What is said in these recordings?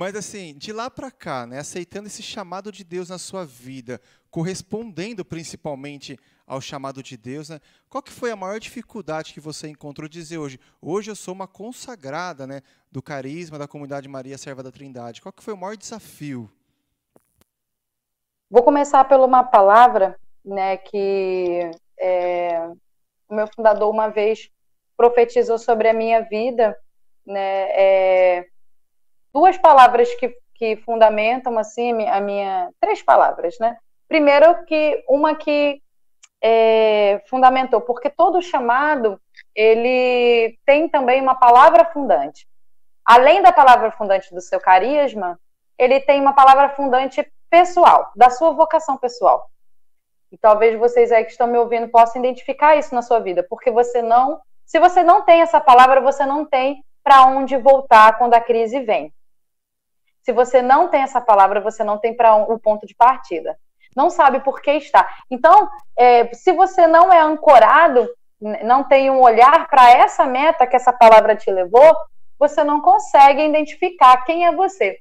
Mas assim, de lá para cá, né, aceitando esse chamado de Deus na sua vida, correspondendo principalmente ao chamado de Deus, né, qual que foi a maior dificuldade que você encontrou de dizer hoje? Hoje eu sou uma consagrada, né, do carisma da comunidade Maria Serva da Trindade. Qual que foi o maior desafio? Vou começar por uma palavra, né, que o meu fundador uma vez profetizou sobre a minha vida, né, duas palavras que fundamentam assim a minha, três palavras, né? Primeiro que uma que fundamentou, porque todo chamado ele tem também uma palavra fundante. Além da palavra fundante do seu carisma, ele tem uma palavra fundante pessoal, da sua vocação pessoal. E talvez vocês aí que estão me ouvindo possam identificar isso na sua vida, porque se você não tem essa palavra, você não tem para onde voltar quando a crise vem. Se você não tem essa palavra, você não tem para o ponto de partida. Não sabe por que está. Então, se você não é ancorado, não tem um olhar para essa meta que essa palavra te levou, você não consegue identificar quem é você,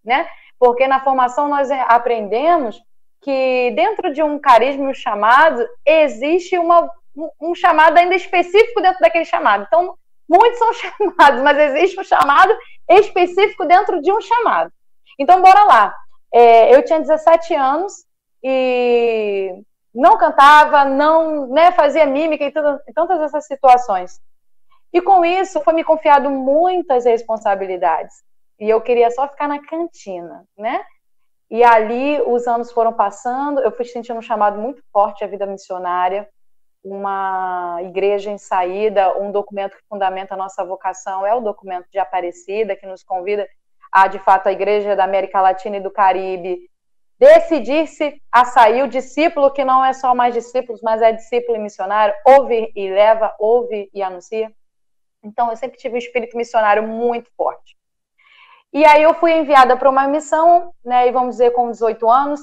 né? Porque na formação nós aprendemos que dentro de um carisma e um chamado, existe um chamado ainda específico dentro daquele chamado. Então, muitos são chamados, mas existe um chamado específico dentro de um chamado. Então, bora lá. Eu tinha 17 anos e não cantava, não, né, fazia mímica e tantas essas situações. E com isso, foi me confiado muitas responsabilidades. E eu queria só ficar na cantina, né? E ali os anos foram passando, eu fui sentindo um chamado muito forte à vida missionária, uma igreja em saída, um documento que fundamenta a nossa vocação, é o documento de Aparecida, que nos convida a, de fato, a igreja da América Latina e do Caribe decidir-se a sair, o discípulo que não é só mais discípulos, mas é discípulo e missionário, ouve e leva, ouve e anuncia. Então, eu sempre tive um espírito missionário muito forte. E aí eu fui enviada para uma missão, né, e vamos dizer com 18 anos,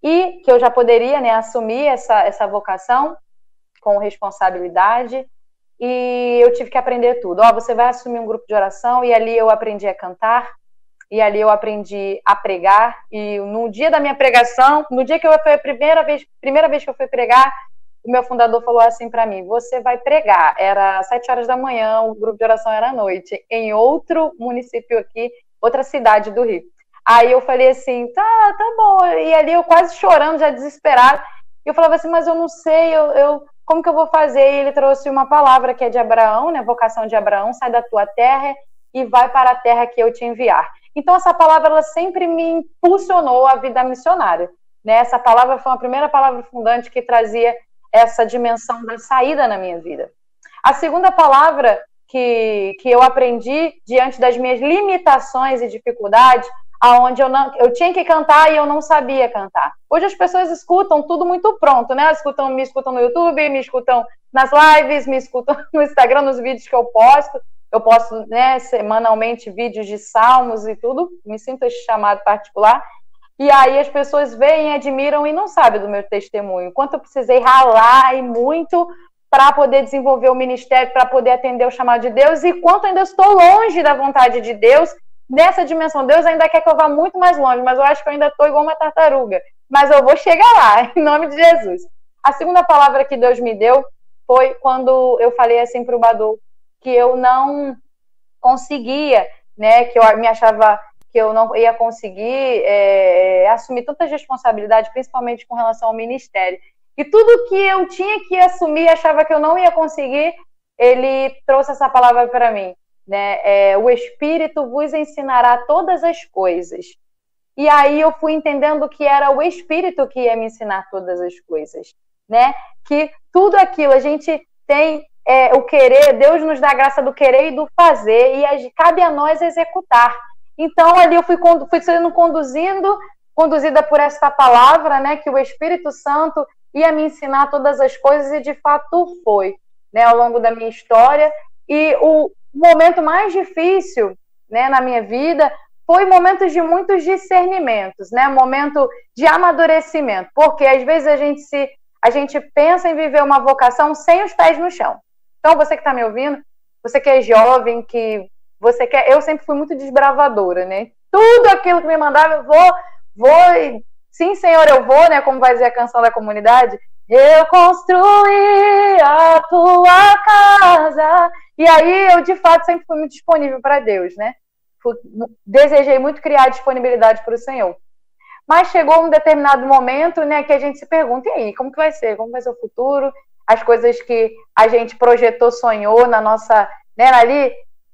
e que eu já poderia, né, assumir essa vocação com responsabilidade, e eu tive que aprender tudo. Você vai assumir um grupo de oração, e ali eu aprendi a cantar, e ali eu aprendi a pregar, e no dia da minha pregação, no dia que foi a primeira vez que eu fui pregar, o meu fundador falou assim para mim: você vai pregar. Era 7 horas da manhã, o grupo de oração era à noite, em outro município aqui, outra cidade do Rio. Aí eu falei assim, tá bom. E ali eu quase chorando, já desesperada. E eu falava assim, mas eu não sei, como que eu vou fazer? E ele trouxe uma palavra que é de Abraão, né? Vocação de Abraão: sai da tua terra e vai para a terra que eu te enviar. Então essa palavra, ela sempre me impulsionou à vida missionária, né? Essa palavra foi a primeira palavra fundante que trazia essa dimensão da saída na minha vida. A segunda palavra que eu aprendi diante das minhas limitações e dificuldades, aonde eu tinha que cantar e eu não sabia cantar. Hoje as pessoas escutam tudo muito pronto, né? Me escutam no YouTube, me escutam nas lives, me escutam no Instagram, nos vídeos que eu posto. Eu posto, né, semanalmente vídeos de salmos e tudo. Me sinto esse chamado particular. E aí as pessoas veem, admiram e não sabem do meu testemunho. Quanto eu precisei ralar e muito para poder desenvolver o ministério, para poder atender o chamado de Deus, e quanto ainda estou longe da vontade de Deus nessa dimensão. Deus ainda quer que eu vá muito mais longe, mas eu acho que eu ainda estou igual uma tartaruga. Mas eu vou chegar lá, em nome de Jesus. A segunda palavra que Deus me deu foi quando eu falei assim para o Badu, que eu não conseguia, né, que eu me achava que eu não ia conseguir assumir tantas responsabilidades, principalmente com relação ao ministério. E tudo que eu tinha que assumir, achava que eu não ia conseguir, ele trouxe essa palavra para mim, né? O Espírito vos ensinará todas as coisas. E aí eu fui entendendo que era o Espírito que ia me ensinar todas as coisas, né? Que tudo aquilo, a gente tem o querer, Deus nos dá a graça do querer e do fazer, e cabe a nós executar. Então ali eu fui sendo conduzida por esta palavra, né? Que o Espírito Santo ia me ensinar todas as coisas, e de fato foi, né, ao longo da minha história. E o momento mais difícil, né, na minha vida foi momentos de muitos discernimentos, né, momento de amadurecimento, porque às vezes a gente pensa em viver uma vocação sem os pés no chão. Então você que está me ouvindo, você que é jovem, eu sempre fui muito desbravadora, né? tudo aquilo que me mandava, eu vou, sim, Senhor, eu vou, né? Como vai dizer a canção da comunidade, eu construí a tua casa. E aí eu, de fato, sempre fui muito disponível para Deus, né? Desejei muito criar disponibilidade para o Senhor. Mas chegou um determinado momento, né, que a gente se pergunta, e aí, como que vai ser? Como vai ser o futuro? As coisas que a gente projetou, sonhou na nossa, né, ali,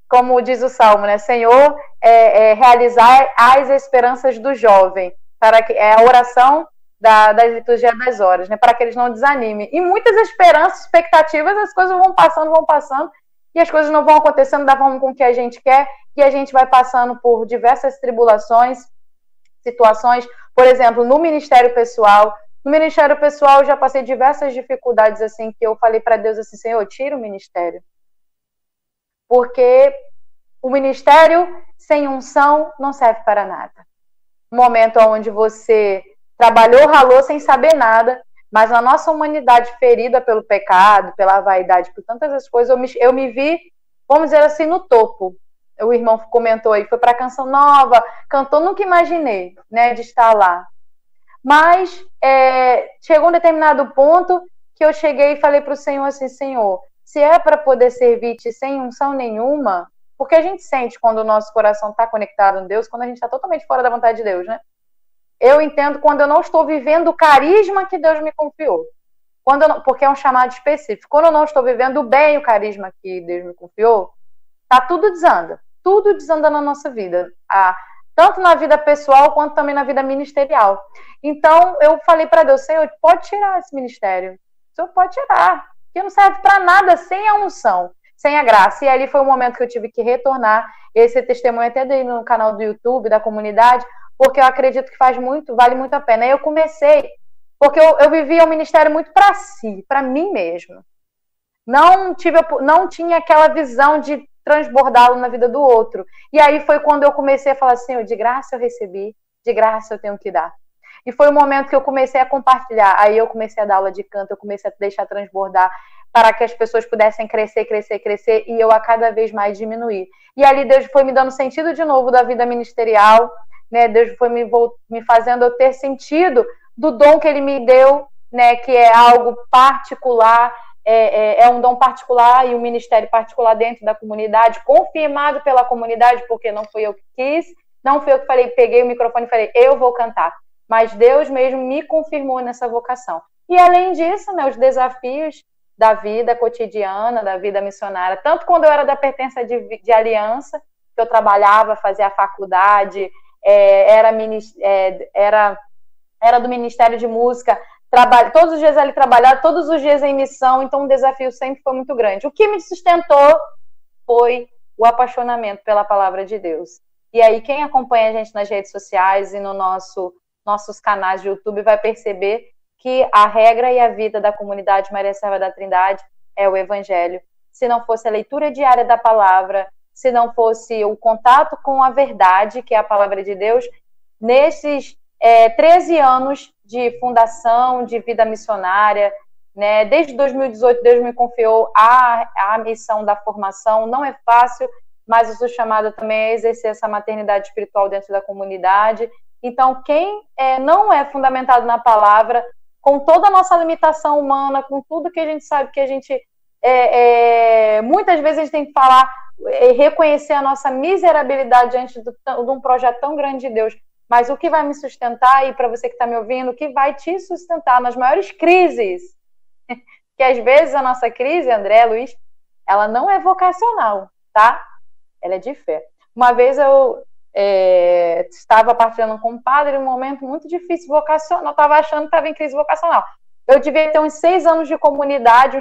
como diz o Salmo, né, Senhor, realizar as esperanças do jovem, para que é a oração da liturgia das horas, né, para que eles não desanimem. E muitas esperanças, expectativas, as coisas vão passando, e as coisas não vão acontecendo da forma com que a gente quer, e a gente vai passando por diversas tribulações, situações, por exemplo, no ministério pessoal. No ministério pessoal, eu já passei diversas dificuldades, assim, que eu falei para Deus assim, Senhor, tira o ministério. Porque o ministério sem unção não serve para nada. Um momento onde você trabalhou, ralou sem saber nada, mas na nossa humanidade ferida pelo pecado, pela vaidade, por tantas essas coisas, eu me vi, vamos dizer assim, no topo. O irmão comentou aí, foi para Canção Nova, cantou, nunca imaginei, né, de estar lá. Mas chegou um determinado ponto que eu cheguei e falei para o Senhor assim, Senhor, se é para poder servir-te sem unção nenhuma, porque a gente sente quando o nosso coração está conectado a Deus, quando a gente está totalmente fora da vontade de Deus, né? Eu entendo quando eu não estou vivendo o carisma que Deus me confiou. Porque é um chamado específico. Quando eu não estou vivendo bem o carisma que Deus me confiou, tá tudo desanda. Tudo desanda na nossa vida. Tanto na vida pessoal, quanto também na vida ministerial. Então, eu falei para Deus, Senhor, pode tirar esse ministério. O Senhor pode tirar. Porque não serve para nada sem a unção, sem a graça. E ali foi o momento que eu tive que retornar. Esse testemunho até dei no canal do YouTube, da comunidade, porque eu acredito que vale muito a pena. Aí eu comecei, porque eu vivia o ministério muito para si, para mim mesmo. Não tinha aquela visão de transbordá-lo na vida do outro. E aí foi quando eu comecei a falar assim, de graça eu recebi, de graça eu tenho que dar. E foi o momento que eu comecei a compartilhar. Aí eu comecei a dar aula de canto, eu comecei a deixar transbordar para que as pessoas pudessem crescer, e eu a cada vez mais diminuir. E ali Deus foi me dando sentido de novo da vida ministerial, né? Deus foi me fazendo eu ter sentido do dom que Ele me deu, né? Que é algo particular, é um dom particular e um ministério particular dentro da comunidade, confirmado pela comunidade, porque não fui eu que quis, não fui eu que falei, peguei o microfone e falei, eu vou cantar. Mas Deus mesmo me confirmou nessa vocação. E além disso, né, os desafios da vida cotidiana, da vida missionária, tanto quando eu era da pertença de aliança, que eu trabalhava, fazia a faculdade, era do Ministério de Música, todos os dias ali trabalhar, todos os dias em missão, então o desafio sempre foi muito grande. O que me sustentou foi o apaixonamento pela palavra de Deus. E aí quem acompanha a gente nas redes sociais e no nossos canais de YouTube vai perceber que a regra e a vida da comunidade Maria Serva da Trindade é o Evangelho. Se não fosse a leitura diária da palavra, se não fosse o contato com a verdade, que é a palavra de Deus, nesses 13 anos de fundação, de vida missionária, né? Desde 2018, Deus me confiou a missão da formação. Não é fácil, mas eu sou chamada também a exercer essa maternidade espiritual dentro da comunidade. Então, quem não é fundamentado na palavra, com toda a nossa limitação humana, com tudo que a gente sabe que a gente... muitas vezes a gente tem que falar, reconhecer a nossa miserabilidade diante de um projeto tão grande de Deus. Mas o que vai me sustentar, e para você que está me ouvindo, o que vai te sustentar nas maiores crises, que às vezes a nossa crise, André, Luiz, ela não é vocacional, tá? Ela é de fé. Uma vez eu estava partilhando com um padre um momento muito difícil vocacional, eu estava achando que estava em crise vocacional. Eu devia ter uns 6 anos de comunidade,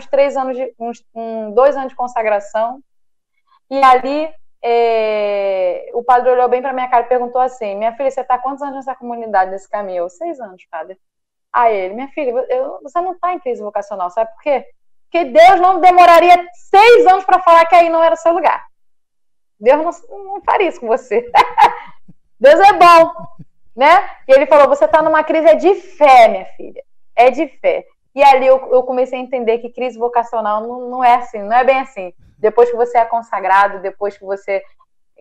uns 2 anos de consagração, e ali o padre olhou bem para minha cara e perguntou assim, minha filha, você está há quantos anos nessa comunidade, nesse caminho? Eu, 6 anos, padre. Aí ele, minha filha, você não está em crise vocacional, sabe por quê? Porque Deus não demoraria 6 anos para falar que aí não era seu lugar. Deus não faria isso com você. Deus é bom, né? E ele falou, você está numa crise de fé, minha filha. É de fé. E ali eu comecei a entender que crise vocacional não é assim, não é bem assim. Depois que você é consagrado, depois que você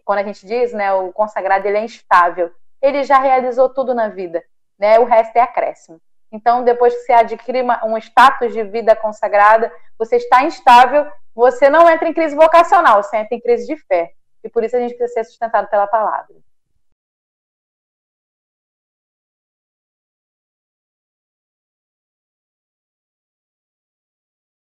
quando a gente diz, né, o consagrado ele é instável, ele já realizou tudo na vida, né? O resto é acréscimo. Então, depois que você adquire um status de vida consagrada, você está instável, você não entra em crise vocacional, você entra em crise de fé. E por isso a gente precisa ser sustentado pela palavra.